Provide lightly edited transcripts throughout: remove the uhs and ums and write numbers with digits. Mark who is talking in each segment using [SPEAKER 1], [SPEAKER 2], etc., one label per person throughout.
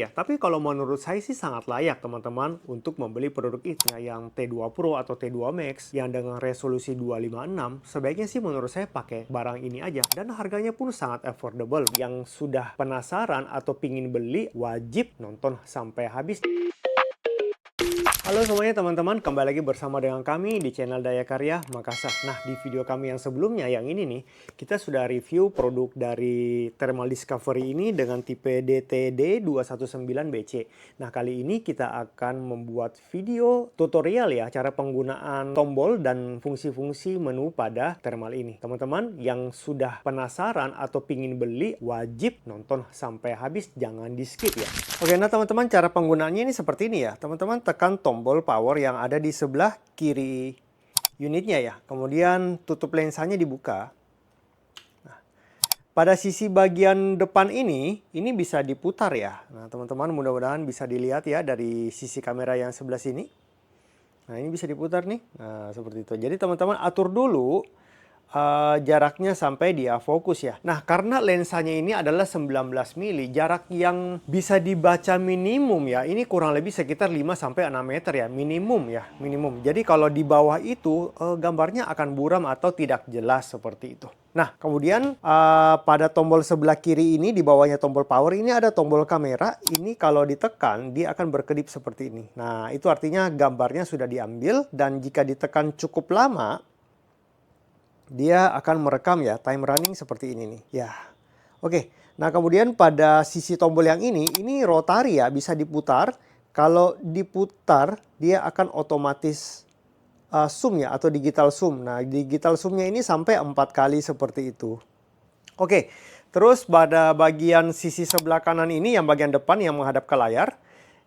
[SPEAKER 1] Ya, tapi kalau menurut saya sih sangat layak teman-teman untuk membeli produk itu. Nah, yang T2 Pro atau T2 Max yang dengan resolusi 256, sebaiknya sih menurut saya pakai barang ini aja. Dan harganya pun sangat affordable. Yang sudah penasaran atau pingin beli, wajib nonton sampai habis. Halo semuanya teman-teman, kembali lagi bersama dengan kami di channel Daya Karya Makassar. Nah, di video kami yang sebelumnya, yang ini nih, kita sudah review produk dari Thermal Discovery ini dengan tipe DTD219BC. Nah, kali ini kita akan membuat video tutorial ya, cara penggunaan tombol dan fungsi-fungsi menu pada thermal ini. Teman-teman yang sudah penasaran atau pingin beli, wajib nonton sampai habis, jangan di skip ya. Oke, nah teman-teman, cara penggunaannya ini seperti ini ya. Teman-teman tekan tombol power yang ada di sebelah kiri unitnya ya. Kemudian tutup lensanya dibuka. Nah, pada sisi bagian depan ini bisa diputar ya. Nah, teman-teman mudah-mudahan bisa dilihat ya dari sisi kamera yang sebelah sini. Nah, ini bisa diputar nih. Nah, seperti itu. Jadi teman-teman atur dulu jaraknya sampai dia fokus ya. Nah, karena lensanya ini adalah 19 mili, jarak yang bisa dibaca minimum ya, ini kurang lebih sekitar 5-6 meter ya, minimum ya, minimum. Jadi kalau di bawah itu gambarnya akan buram atau tidak jelas seperti itu. Nah, kemudian pada tombol sebelah kiri ini, di bawahnya tombol power ini ada tombol kamera. Ini kalau ditekan, dia akan berkedip seperti ini. Nah, itu artinya gambarnya sudah diambil, dan jika ditekan cukup lama, dia akan merekam ya, time running seperti ini nih. Ya, oke. Nah, kemudian pada sisi tombol yang ini rotari ya, bisa diputar. Kalau diputar, dia akan otomatis zoom ya, atau digital zoom. Nah, digital zoomnya ini sampai 4 kali seperti itu. Oke, terus pada bagian sisi sebelah kanan ini, yang bagian depan yang menghadap ke layar,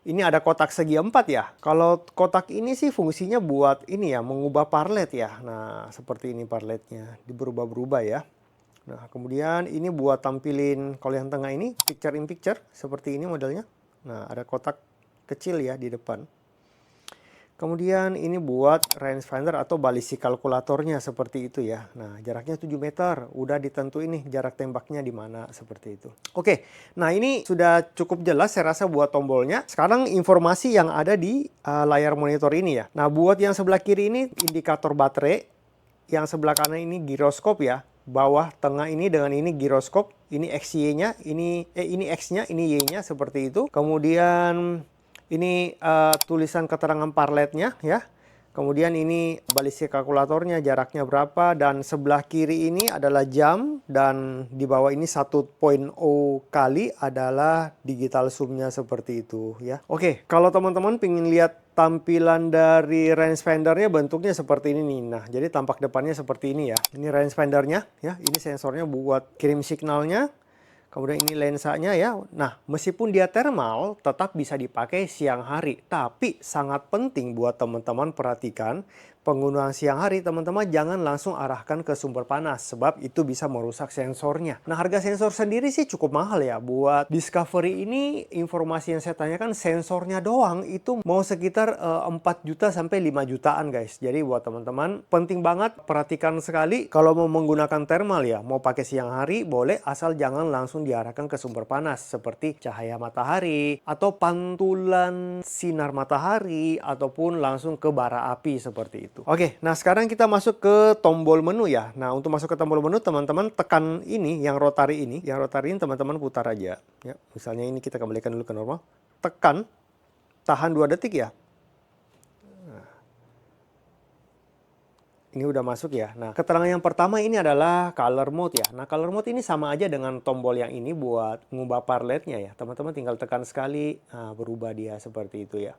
[SPEAKER 1] ini ada kotak segi 4 ya. Kalau kotak ini sih fungsinya buat ini ya, mengubah parlet ya. Nah, seperti ini parletnya, diberubah-berubah ya. Nah, kemudian ini buat tampilin, kalau yang tengah ini picture in picture, seperti ini modelnya. Nah, ada kotak kecil ya di depan. Kemudian ini buat rangefinder atau ballistic kalkulatornya seperti itu ya. Nah, jaraknya 7 meter. Udah ditentuin nih jarak tembaknya di mana seperti itu. Oke, nah ini sudah cukup jelas saya rasa buat tombolnya. Sekarang informasi yang ada di layar monitor ini ya. Nah, buat yang sebelah kiri ini indikator baterai. Yang sebelah kanan ini giroskop ya. Bawah tengah ini dengan ini giroskop. Ini XY-nya, ini X-nya, ini Y-nya seperti itu. Kemudian ini tulisan keterangan parletnya ya. Kemudian ini ballistic kalkulatornya, jaraknya berapa, dan sebelah kiri ini adalah jam, dan di bawah ini 1.0 kali adalah digital zoom-nya seperti itu ya. Oke, kalau teman-teman pengen lihat tampilan dari rangefindernya, bentuknya seperti ini nih. Nah, jadi tampak depannya seperti ini ya. Ini rangefindernya ya, ini sensornya buat kirim signalnya. Kemudian ini lensanya ya. Nah, meskipun dia thermal, tetap bisa dipakai siang hari. Tapi sangat penting buat teman-teman perhatikan, penggunaan siang hari teman-teman jangan langsung arahkan ke sumber panas. Sebab itu bisa merusak sensornya. Nah, harga sensor sendiri sih cukup mahal ya. Buat Discovery ini, informasi yang saya tanyakan, sensornya doang itu mau sekitar 4 juta sampai 5 jutaan guys. Jadi buat teman-teman, penting banget perhatikan sekali kalau mau menggunakan thermal ya. Mau pakai siang hari boleh, asal jangan langsung diarahkan ke sumber panas seperti cahaya matahari atau pantulan sinar matahari ataupun langsung ke bara api seperti itu. Oke, nah sekarang kita masuk ke tombol menu ya. Nah, untuk masuk ke tombol menu teman-teman tekan ini yang rotari ini. Yang rotari ini teman-teman putar aja ya. Misalnya ini kita kembalikan dulu ke normal. Tekan, tahan 2 detik ya. Ini udah masuk ya. Nah, keterangan yang pertama ini adalah color mode ya. Nah, color mode ini sama aja dengan tombol yang ini buat mengubah parletnya ya. Teman-teman tinggal tekan sekali, nah, berubah dia seperti itu ya.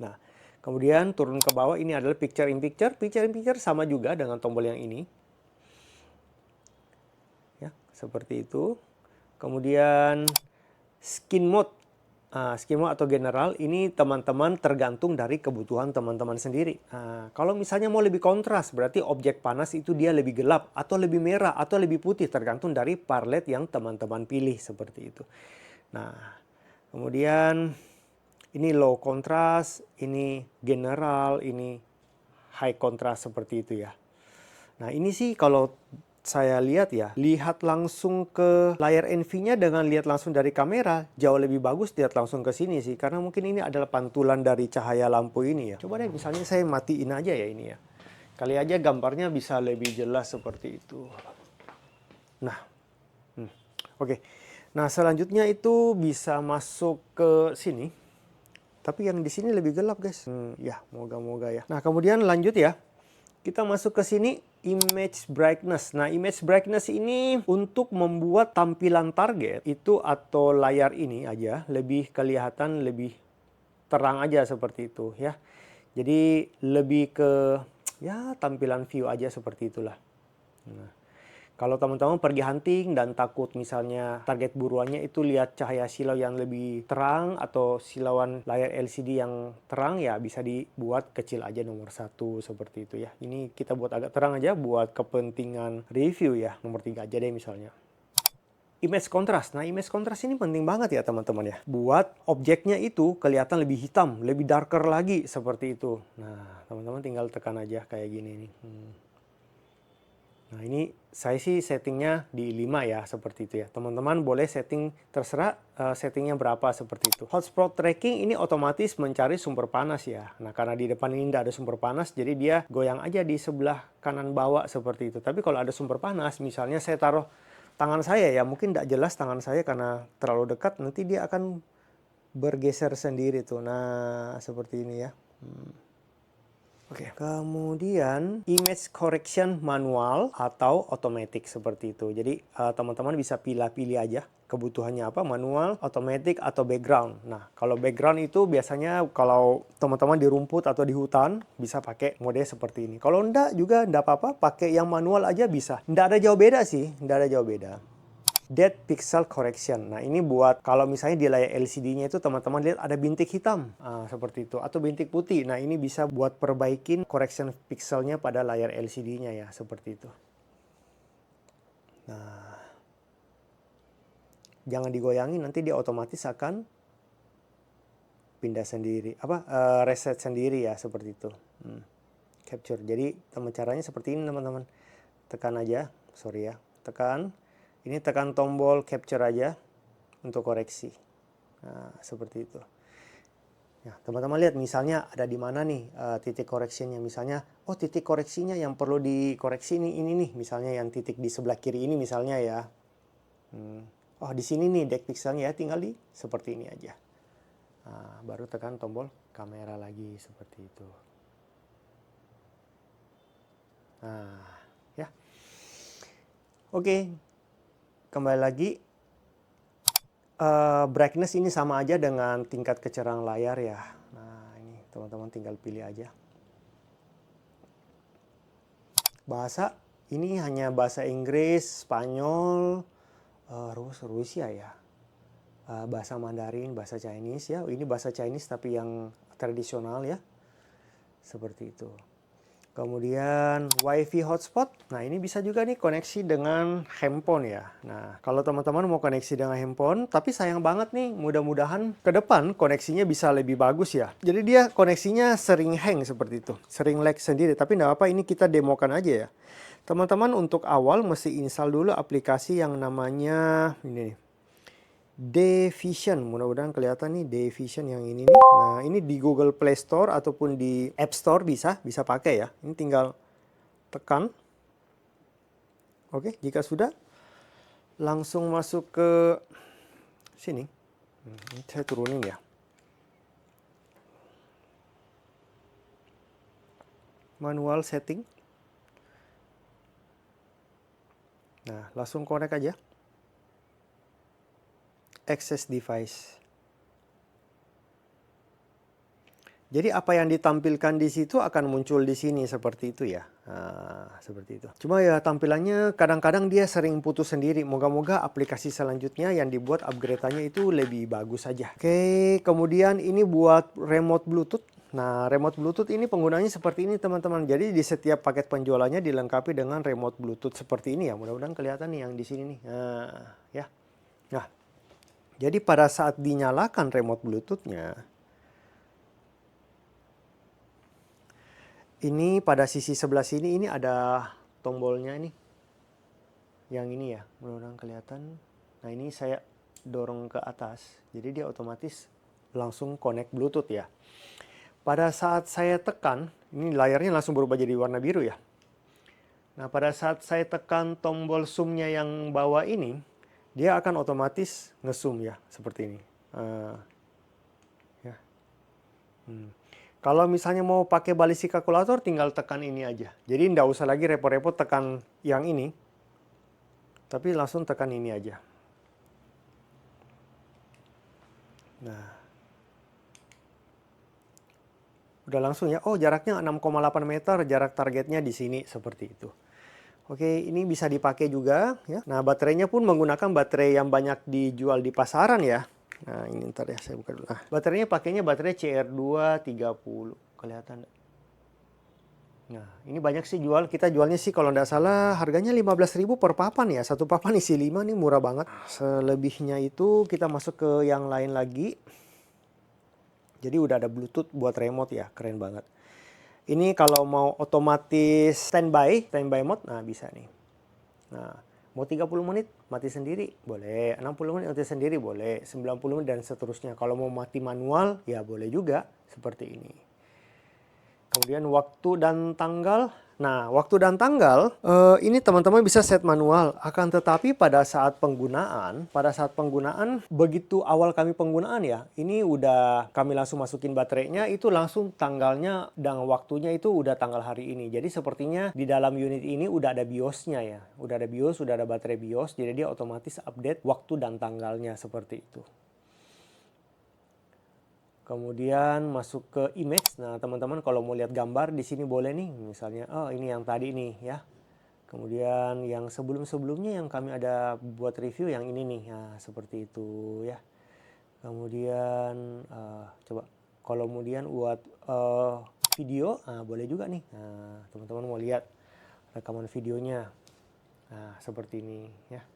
[SPEAKER 1] Nah, kemudian turun ke bawah ini adalah picture in picture. Picture in picture sama juga dengan tombol yang ini. Ya, seperti itu. Kemudian skin mode. Skin mode atau general ini teman-teman tergantung dari kebutuhan teman-teman sendiri. Kalau misalnya mau lebih kontras, berarti objek panas itu dia lebih gelap atau lebih merah atau lebih putih, tergantung dari parlet yang teman-teman pilih seperti itu. Nah, kemudian ini low contrast, ini general, ini high contrast seperti itu ya. Nah, ini sih kalau saya lihat ya, lihat langsung ke layar NV-nya dengan lihat langsung dari kamera, jauh lebih bagus lihat langsung ke sini sih. Karena mungkin ini adalah pantulan dari cahaya lampu ini ya. Coba deh misalnya saya matiin aja ya ini ya. Kali aja gambarnya bisa lebih jelas seperti itu. Nah, oke. Nah, selanjutnya itu bisa masuk ke sini. Tapi yang di sini lebih gelap guys. Ya, moga-moga ya. Nah, kemudian lanjut ya. Kita masuk ke sini, image brightness. Nah, image brightness ini untuk membuat tampilan target itu atau layar ini aja lebih kelihatan lebih terang aja seperti itu ya. Jadi lebih ke ya tampilan view aja seperti itulah. Nah, kalau teman-teman pergi hunting dan takut misalnya target buruannya itu lihat cahaya silau yang lebih terang atau silauan layar LCD yang terang, ya bisa dibuat kecil aja nomor 1 seperti itu ya. Ini kita buat agak terang aja buat kepentingan review ya, nomor 3 aja deh misalnya. Image contrast. Nah, image contrast ini penting banget ya teman-teman ya. Buat objeknya itu kelihatan lebih hitam, lebih darker lagi seperti itu. Nah, teman-teman tinggal tekan aja kayak gini nih. Nah, ini saya sih settingnya di 5 ya, seperti itu ya. Teman-teman boleh setting terserah settingnya berapa seperti itu. Hotspot tracking ini otomatis mencari sumber panas ya. Nah, karena di depan ini tidak ada sumber panas, jadi dia goyang aja di sebelah kanan bawah seperti itu. Tapi kalau ada sumber panas, misalnya saya taruh tangan saya ya, mungkin tidak jelas tangan saya karena terlalu dekat, nanti dia akan bergeser sendiri tuh. Nah, seperti ini ya. Oke. Kemudian image correction manual atau automatic seperti itu. Jadi teman-teman bisa pilih-pilih aja kebutuhannya apa, manual, automatic, atau background. Nah, kalau background itu biasanya kalau teman-teman di rumput atau di hutan bisa pakai mode seperti ini. Kalau enggak juga enggak apa-apa, pakai yang manual aja bisa. Enggak ada jauh beda sih, enggak ada jauh beda. Depth Pixel Correction. Nah, ini buat kalau misalnya di layar LCD-nya itu teman-teman lihat ada bintik hitam. Seperti itu. Atau bintik putih. Nah, ini bisa buat perbaikin correction pixelnya pada layar LCD-nya ya. Seperti itu. Nah, jangan digoyangin, nanti dia otomatis akan pindah sendiri. Reset sendiri ya. Seperti itu. Capture. Jadi, caranya seperti ini teman-teman. Tekan aja. Sorry ya. Tekan. Ini tekan tombol capture aja untuk koreksi. Nah, seperti itu. Nah, teman-teman lihat misalnya ada di mana nih titik koreksinya. Misalnya, oh titik koreksinya yang perlu dikoreksi ini nih. Misalnya yang titik di sebelah kiri ini misalnya ya. Oh di sini nih depth pixelnya ya, tinggal di seperti ini aja. Nah, baru tekan tombol kamera lagi seperti itu. Nah, ya. Oke. Kembali lagi, brightness ini sama aja dengan tingkat kecerahan layar ya. Nah, ini teman-teman tinggal pilih aja. Bahasa, ini hanya bahasa Inggris, Spanyol, Rusia ya. Bahasa Mandarin, bahasa Chinese ya. Ini bahasa Chinese tapi yang tradisional ya. Seperti itu. Kemudian WiFi hotspot. Nah, ini bisa juga nih koneksi dengan handphone ya. Nah, kalau teman-teman mau koneksi dengan handphone, tapi sayang banget nih, mudah-mudahan ke depan koneksinya bisa lebih bagus ya. Jadi dia koneksinya sering hang seperti itu, sering lag sendiri. Tapi nggak apa, ini kita demokan aja ya. Teman-teman untuk awal mesti install dulu aplikasi yang namanya ini nih. DVision, mudah-mudahan kelihatan nih DVision yang ini nih. Nah, ini di Google Play Store ataupun di App Store bisa pakai ya. Ini tinggal tekan. Oke, jika sudah langsung masuk ke sini. Ini saya turunin ya. Manual setting. Nah, langsung connect aja. Access device. Jadi apa yang ditampilkan di situ akan muncul di sini seperti itu ya. Nah, seperti itu. Cuma ya tampilannya kadang-kadang dia sering putus sendiri. Moga-moga aplikasi selanjutnya yang dibuat upgrade-nya itu lebih bagus saja. Oke, kemudian ini buat remote Bluetooth. Nah, remote Bluetooth ini penggunanya seperti ini teman-teman. Jadi di setiap paket penjualannya dilengkapi dengan remote Bluetooth seperti ini ya. Mudah-mudahan kelihatan nih yang di sini nih. Nah, ya. Nah, jadi pada saat dinyalakan remote Bluetooth-nya, ini pada sisi sebelah sini ini ada tombolnya nih. yang ini ya, mudah-mudahan kelihatan. Nah ini saya dorong ke atas, jadi dia otomatis langsung connect Bluetooth ya. Pada saat saya tekan, ini layarnya langsung berubah jadi warna biru ya. Nah pada saat saya tekan tombol zoomnya yang bawah ini, dia akan otomatis nge-zoom ya, seperti ini. Ya. Kalau misalnya mau pakai ballistic calculator, tinggal tekan ini aja. Jadi nggak usah lagi repot-repot tekan yang ini, tapi langsung tekan ini aja. Nah, udah langsung ya. Oh, jaraknya 6,8 meter, jarak targetnya di sini seperti itu. Oke, ini bisa dipakai juga ya. Nah, baterainya pun menggunakan baterai yang banyak dijual di pasaran ya. Nah, ini ntar ya, saya buka dulu. Nah, baterainya pakainya baterai CR230. Kelihatan? Nah, ini banyak sih jual. Kita jualnya sih kalau nggak salah harganya 15.000 per papan ya. Satu papan isi 5 nih, murah banget. Selebihnya itu kita masuk ke yang lain lagi. Jadi udah ada Bluetooth buat remote ya, keren banget. Ini kalau mau otomatis standby mode, nah bisa nih. Nah, mau 30 menit mati sendiri, boleh. 60 menit mati sendiri, boleh. 90 menit dan seterusnya. Kalau mau mati manual, ya boleh juga. Seperti ini. Kemudian waktu dan tanggal. Nah, waktu dan tanggal, ini teman-teman bisa set manual. Akan tetapi pada saat penggunaan, begitu awal kami penggunaan ya, ini udah kami langsung masukin baterainya, itu langsung tanggalnya dan waktunya itu udah tanggal hari ini. Jadi sepertinya di dalam unit ini udah ada BIOS-nya ya. Udah ada BIOS, udah ada baterai BIOS, jadi dia otomatis update waktu dan tanggalnya seperti itu. Kemudian masuk ke image. Nah, teman-teman kalau mau lihat gambar di sini boleh nih. Misalnya, oh ini yang tadi nih ya. Kemudian yang sebelum-sebelumnya yang kami ada buat review yang ini nih. Nah, seperti itu ya. Kemudian coba kalau kemudian buat video, boleh juga nih. Nah, teman-teman mau lihat rekaman videonya. Nah, seperti ini ya.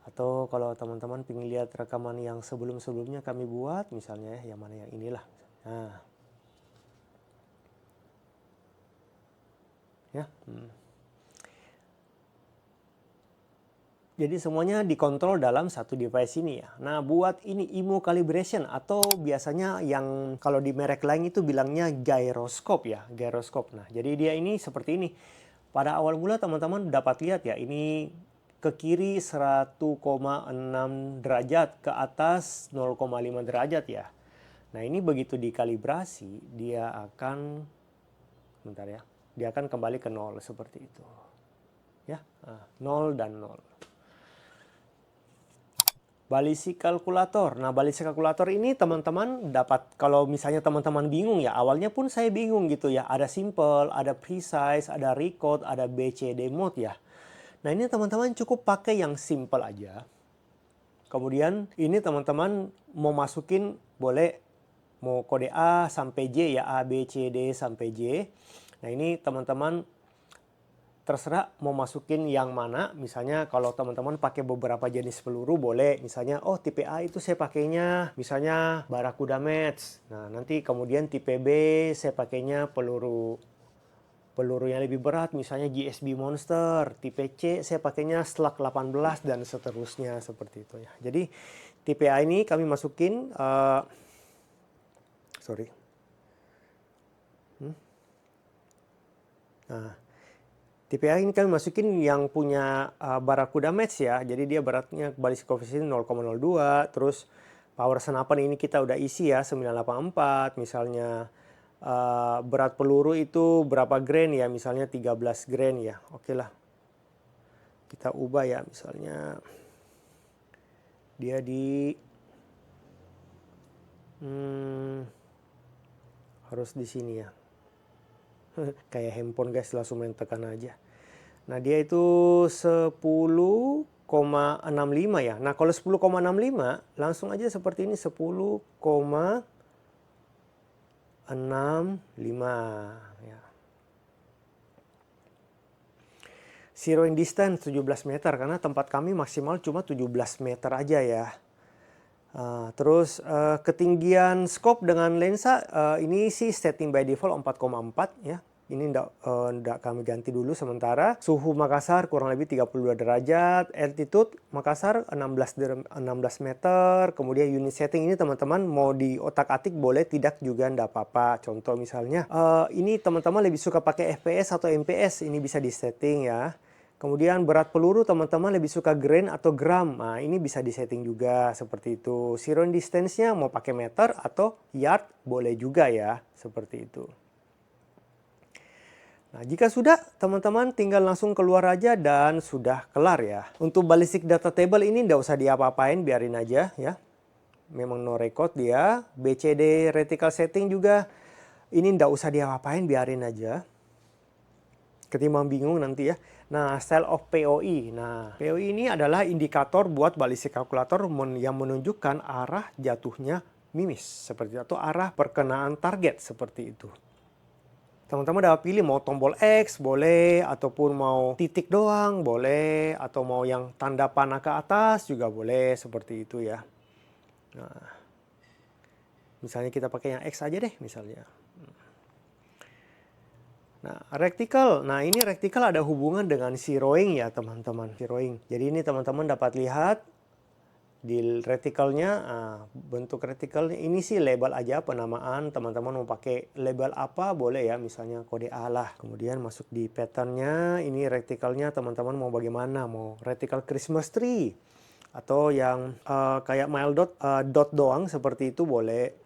[SPEAKER 1] Atau kalau teman-teman ingin lihat rekaman yang sebelum-sebelumnya kami buat, misalnya yang mana yang inilah. Nah. Ya. Jadi semuanya dikontrol dalam satu device ini ya. Nah, buat ini IMU calibration atau biasanya yang kalau di merek lain itu bilangnya gyroscope ya, gyroscope. Nah, jadi dia ini seperti ini. Pada awal mula teman-teman dapat lihat ya, ini ke kiri 1,6 derajat, ke atas 0,5 derajat ya. Nah ini begitu dikalibrasi, dia akan, bentar ya, dia akan kembali ke 0 seperti itu. Ya, 0 dan 0. Ballistic calculator. Nah, ballistic calculator ini teman-teman dapat, kalau misalnya teman-teman bingung ya, awalnya pun saya bingung gitu ya. Ada simple, ada precise, ada record, ada BCD mode ya. Nah, ini teman-teman cukup pakai yang simple aja. Kemudian ini teman-teman mau masukin boleh mau kode A sampai J ya, A, B, C, D sampai J. Nah, ini teman-teman terserah mau masukin yang mana. Misalnya kalau teman-teman pakai beberapa jenis peluru boleh. Misalnya, oh tipe A itu saya pakainya misalnya Barracuda Match. Nah, nanti kemudian tipe B saya pakainya peluru yang lebih berat, misalnya GSB Monster. Tipe C saya pakainya Slug 18 dan seterusnya seperti itu ya. Jadi tipe A ini kami masukin, Nah, tipe A ini kami masukin yang punya Barracuda Match ya. Jadi dia beratnya ballistic coefficient 0,02. Terus power senapan ini kita udah isi ya 984 misalnya. Berat peluru itu berapa grain ya, misalnya 13 grain ya. Oke lah, kita ubah ya, misalnya dia di harus di sini ya. Kayak handphone guys, langsung main tekan aja. Nah dia itu 10,65 ya. Nah kalau 10,65 langsung aja seperti ini, 10,65 ya. Zeroing distance 17 meter karena tempat kami maksimal cuma 17 meter aja ya. Terus ketinggian scope dengan lensa ini sih setting by default 4,4 ya. Ini ndak kami ganti dulu sementara. Suhu Makassar kurang lebih 32 derajat. Altitude Makassar 16 meter. Kemudian unit setting ini teman-teman mau di otak-atik boleh, tidak juga ndak apa-apa. Contoh misalnya, ini teman-teman lebih suka pakai FPS atau MPS, ini bisa di setting ya. Kemudian berat peluru teman-teman lebih suka grain atau gram. Nah, ini bisa disetting juga seperti itu. Zero distance-nya mau pakai meter atau yard boleh juga ya, seperti itu. Nah, jika sudah, teman-teman tinggal langsung keluar aja dan sudah kelar ya. Untuk ballistic data table ini nggak usah diapa-apain, biarin aja ya. Memang no record dia. BCD reticle setting juga ini nggak usah diapa-apain, biarin aja. Ketimbang bingung nanti ya. Nah, style of POE. Nah, POE ini adalah indikator buat ballistic calculator yang menunjukkan arah jatuhnya mimis seperti itu, atau arah perkenaan target seperti itu. Teman-teman dapat pilih mau tombol X boleh, ataupun mau titik doang boleh, atau mau yang tanda panah ke atas juga boleh, seperti itu ya. Nah, misalnya kita pakai yang X aja deh misalnya. Nah, rectical. Nah, ini rectical ada hubungan dengan zeroing ya teman-teman. Zeroing. Jadi ini teman-teman dapat lihat di reticalnya, bentuk reticalnya ini sih label aja penamaan. Teman-teman mau pakai label apa boleh ya, misalnya kode A lah. Kemudian masuk di patternnya, ini reticalnya teman-teman mau bagaimana, mau reticle Christmas tree atau yang kayak mile dot doang seperti itu boleh.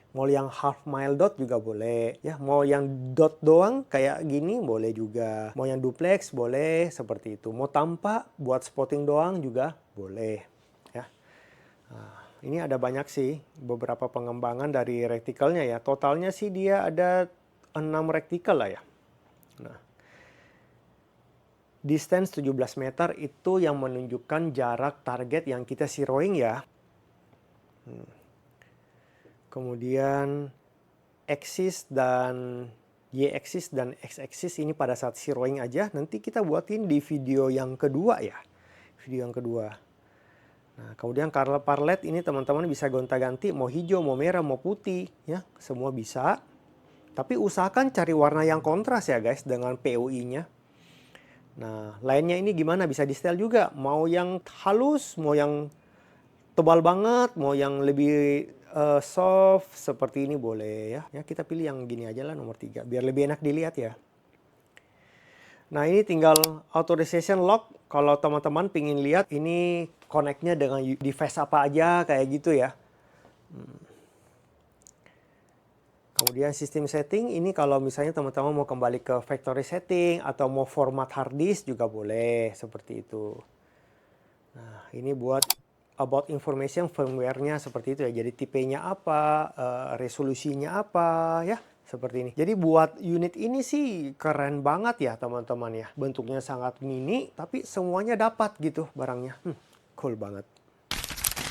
[SPEAKER 1] Mau yang half mile dot juga boleh ya, mau yang dot doang kayak gini boleh juga, mau yang duplex boleh seperti itu, mau tanpa buat spotting doang juga boleh ya. Nah, ini ada banyak sih beberapa pengembangan dari recticle-nya ya. Totalnya sih dia ada 6 recticle lah ya. Nah, distance 17 meter itu yang menunjukkan jarak target yang kita zeroing ya. Kemudian axis dan y-axis dan x-axis ini pada saat zeroing aja. Nanti kita buatin di video yang kedua ya. Video yang kedua. Nah, kemudian color palette ini teman-teman bisa gonta-ganti, mau hijau, mau merah, mau putih ya, semua bisa. Tapi usahakan cari warna yang kontras ya guys dengan POI-nya. Nah, lainnya ini gimana, bisa di style juga, mau yang halus, mau yang tebal banget, mau yang lebih soft seperti ini boleh ya. Ya, kita pilih yang gini aja lah, nomor 3 biar lebih enak dilihat ya. Nah, ini tinggal authorization lock. Kalau teman-teman pingin lihat ini connect-nya dengan device apa aja kayak gitu ya. Kemudian sistem setting ini kalau misalnya teman-teman mau kembali ke factory setting atau mau format hard disk juga boleh seperti itu. Nah, ini buat about information firmware-nya seperti itu ya. Jadi tipenya apa, resolusinya apa ya, seperti ini. Jadi buat unit ini sih keren banget ya teman-teman ya. Bentuknya sangat mini tapi semuanya dapat gitu barangnya. Cool banget.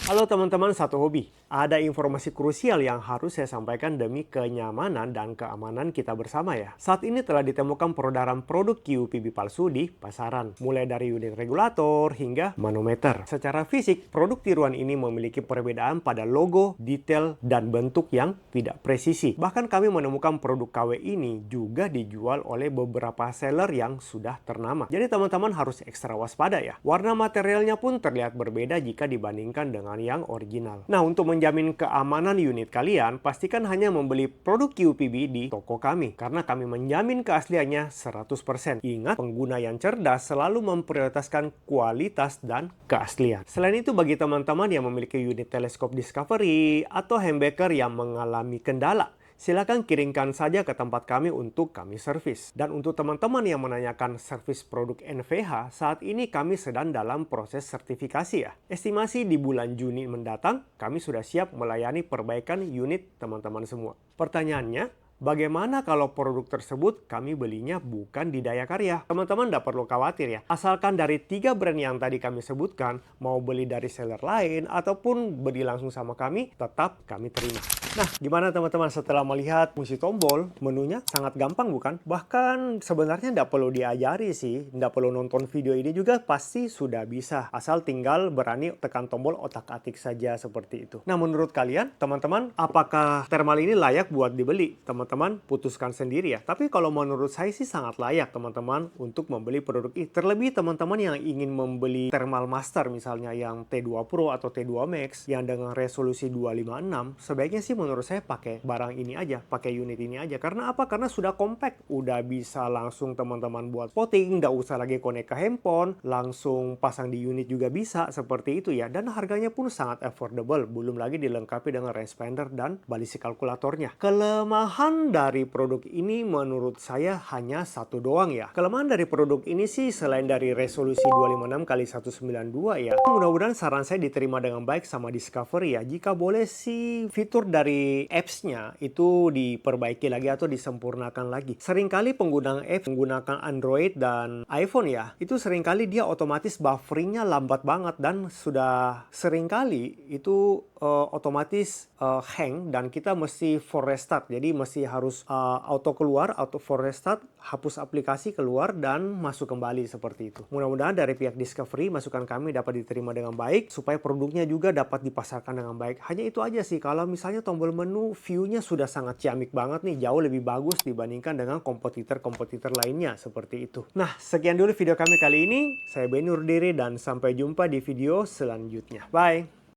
[SPEAKER 1] Halo teman-teman satu hobi, ada informasi krusial yang harus saya sampaikan demi kenyamanan dan keamanan kita bersama ya. Saat ini telah ditemukan peredaran produk QPB palsu di pasaran, mulai dari unit regulator hingga manometer. Secara fisik, produk tiruan ini memiliki perbedaan pada logo, detail, dan bentuk yang tidak presisi. Bahkan kami menemukan produk KW ini juga dijual oleh beberapa seller yang sudah ternama. Jadi teman-teman harus ekstra waspada ya. Warna materialnya pun terlihat berbeda jika dibandingkan dengan yang original. Nah, untuk menjamin keamanan unit kalian, pastikan hanya membeli produk QPB di toko kami, karena kami menjamin keasliannya 100%. Ingat, pengguna yang cerdas selalu memprioritaskan kualitas dan keaslian. Selain itu, bagi teman-teman yang memiliki unit teleskop Discovery atau humbucker yang mengalami kendala, silakan kirimkan saja ke tempat kami untuk kami servis. Dan untuk teman-teman yang menanyakan servis produk NVH, saat ini kami sedang dalam proses sertifikasi ya. Estimasi di bulan Juni mendatang, kami sudah siap melayani perbaikan unit teman-teman semua. Pertanyaannya, bagaimana kalau produk tersebut kami belinya bukan di Daya Karya? Teman-teman tidak perlu khawatir ya. Asalkan dari 3 brand yang tadi kami sebutkan, mau beli dari seller lain ataupun beli langsung sama kami, tetap kami terima. Nah, gimana teman-teman setelah melihat fungsi tombol? Menunya sangat gampang bukan? Bahkan sebenarnya tidak perlu diajari sih. Tidak perlu nonton video ini juga pasti sudah bisa. Asal tinggal berani tekan tombol otak-atik saja seperti itu. Nah, menurut kalian teman-teman, apakah thermal ini layak buat dibeli? Teman-teman teman-teman putuskan sendiri ya. Tapi kalau menurut saya sih sangat layak teman-teman untuk membeli produk ini. Terlebih teman-teman yang ingin membeli Thermal Master misalnya yang T2 Pro atau T2 Max yang dengan resolusi 256, sebaiknya sih menurut saya pakai barang ini aja, pakai unit ini aja. Karena apa? Karena sudah compact, udah bisa langsung teman-teman buat spotting, nggak usah lagi connect ke handphone, langsung pasang di unit juga bisa, seperti itu ya. Dan harganya pun sangat affordable, belum lagi dilengkapi dengan rangefinder dan balisi kalkulatornya. Kelemahan dari produk ini menurut saya hanya satu doang ya. Kelemahan dari produk ini sih selain dari resolusi 256x192 ya. Mudah-mudahan saran saya diterima dengan baik sama Discovery ya. Jika boleh sih fitur dari apps-nya itu diperbaiki lagi atau disempurnakan lagi. Seringkali pengguna apps menggunakan Android dan iPhone ya, itu seringkali dia otomatis bufferingnya lambat banget dan sudah seringkali itu otomatis hang dan kita mesti for restart. Jadi mesti harus auto keluar, auto for restart, hapus aplikasi keluar dan masuk kembali seperti itu. Mudah-mudahan dari pihak Discovery masukan kami dapat diterima dengan baik supaya produknya juga dapat dipasarkan dengan baik. Hanya itu aja sih, kalau misalnya tombol menu view-nya sudah sangat ciamik banget nih, jauh lebih bagus dibandingkan dengan kompetitor-kompetitor lainnya seperti itu. Nah, sekian dulu video kami kali ini. Saya Benny undur diri dan sampai jumpa di video selanjutnya. Bye!